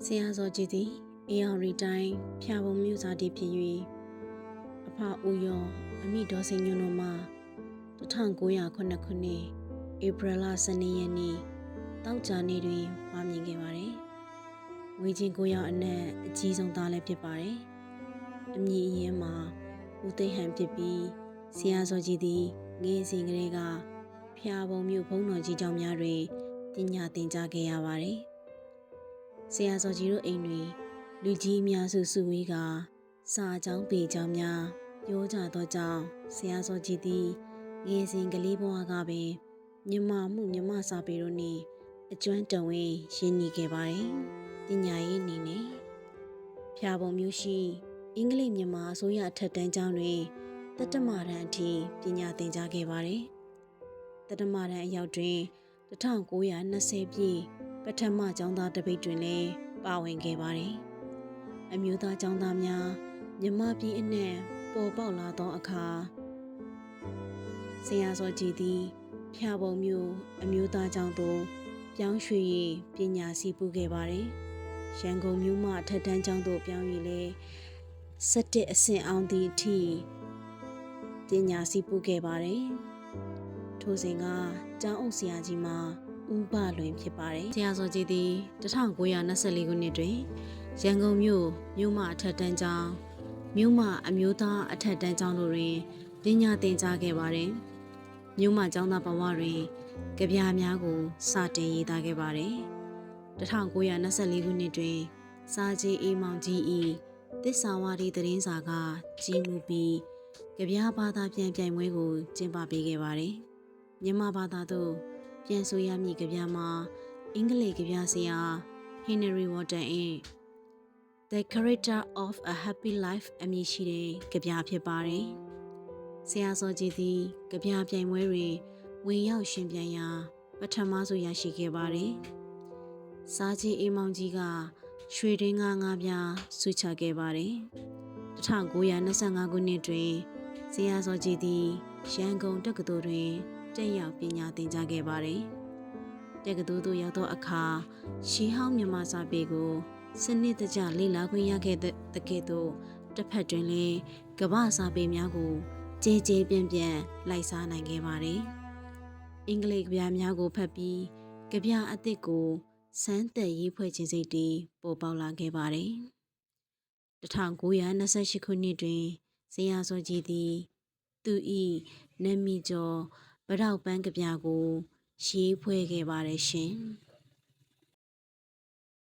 ဆရာစောကြည်သည်အေယာရီတိုင်းဖျာပုံမြို့စားတည်ဖြစ်၍အဖဦးရောအမိဒေါ်စိန်ညွန့်တို့မှ1909ခုနှစ်ဧပြီလ12ရက်နေ့တောက်ကြနေ့တွင်ပွားမြင်ခဲ့ပါတယ်။ဝေချင်း9ယောက်အနက်အကြီးဆုံးသားလည်းဖြစ်ပါတယ်။အမည်အရင်းမှာဦးသိဟန်ဖြစ်ပြီးဆရာစောကြည်သည်ငယ်စဉ်ကလေးကဖျာပုံမြို့ဘုန်းတော်ကြီးကျောင်းများတွင်ပညာသင်ကြားခဲ့ရပါတယ်။ဆရာစောကြည်တို့အိမ်တွင်လူကြီးအများစုစုဝေးကစာကျောင်းပေကျောင်းများပြောကြသောကြောင့်ဆရာစောကြည်သည်ငယ်စဉ်ကလေးဘဝကပင်မြမမှုမြမစာပေတို့နှင့်အကျွမ်းတဝင်းရင်းနှီးခဲ့ပါတယ်။ပညာရေးအနေနဲ့ဖျာပုံမြို့ရှိအင်္ဂလိပ်မြန်မာအစိုးရအထက်တန်းကျောင်းတွင်တတ္တမတန်းအထိပညာသင်ကြားခဲ့ပါတယ်။တတ္တမတန်းအရောက်တွင်1920ပြည့်ပထမကျောင်းသားတပိတ်တွင်လည်းပါဝင်ခဲ့ပါတယ်။အမျိုးသားကျောင်းသားများမြမပြည်အနှံ့ပေါ်ပေါက်လာသောအခါဆရာစောကြည်သည်ဖျာပုံမြို့အမျိုးသားကျောင်းသို့ပြောင်းရွှေ့၍ပညာစီးပူးခဲ့ပါတယ်။ရန်ကုန်မြို့မှထက်တန်းကျောင်းသို့ပြောင်း၍လည်း17အဆင့်အောင်သည့်အထိပညာစီးပူးခဲ့ပါတယ်။ထိုစဉ်ကကျောင်းအုပ်ဆရာကြီးမှာဦးဘလွင်ဖြစ်ပါတယ်။ဆရာစောကြည်သည်1924ခုနှစ်တွင်ရန်ကုန်မြို့မအထက်တန်းကျောင်းမြို့မအမျိုးသားအထက်တန်းကျောင်းတို့တွင်ပညာသင်ကြားခဲ့ပါတယ်။မြို့မကျောင်းသားဘဝတွင်ကဗျာများကိုစတင်ရေးသားခဲ့ပါတယ်။1924ခုနှစ်တွင်စာကြည်အေးမောင်ကြီး၏သစ္စာဝါဒီသတင်းစာကကြီးမှုပြီးကဗျာဘာသာပြန်ပြိုင်ပွဲကိုကျင်းပပေးခဲ့ပါတယ်။မြန်မာဘာသာသို့ပြန်ဆိုရမည့်ကဗျာမှာအင်္ဂလိပ်ကဗျာဆရာ Henry Wotton ၏ The Character of a Happy Life အမည်ရှိတဲ့ကဗျာဖြစ်ပါတယ်။ဆရာစောကြည်သည်ကဗျာပြိုင်ပွဲတွင်ဝင်ရောက်ရှင်ပြိုင်ရာပထမဆုံးရရှိခဲ့ပါတယ်။စာကြည်အေးမောင်ကြီးကရွှေတွင်းငါးပြားဆုချခဲ့ပါတယ်။1925ခုနှစ်တွင်ဆရာစောကြည်သည်ရန်ကုန်တက္ကသိုလ်တွင်တက်ရောက်ပညာသင်ကြားခဲ့ပါတယ်။တက္ကသိုလ်သို့ရောက်သောအခါရှေးဟောင်းမြန်မာစာပေကိုစနစ်တကျလေ့လာခွင့်ရခဲ့တဲ့ကဲ့သို့တစ်ဖက်တွင်လည်းကမ္ဘာစာပေများကိုကြေကြေပြန့်ပြန့်လိုက်စားနိုင်ခဲ့ပါတယ်။အင်္ဂလိပ်ကဗျာများကိုဖတ်ပြီးကဗျာအသစ်ကိုစမ်းသပ်ရေးဖွဲ့ခြင်းစိတ်တည်ပေါ်ပေါက်လာခဲ့ပါတယ်။1928ခုနှစ်တွင်ဆရာစောကြည်သည်သူ၏နာမည်ကျော်ဗတောက်ပန်းကဗျာကိုရေးဖွဲ့ခဲ့ပါတယ်ရှင်။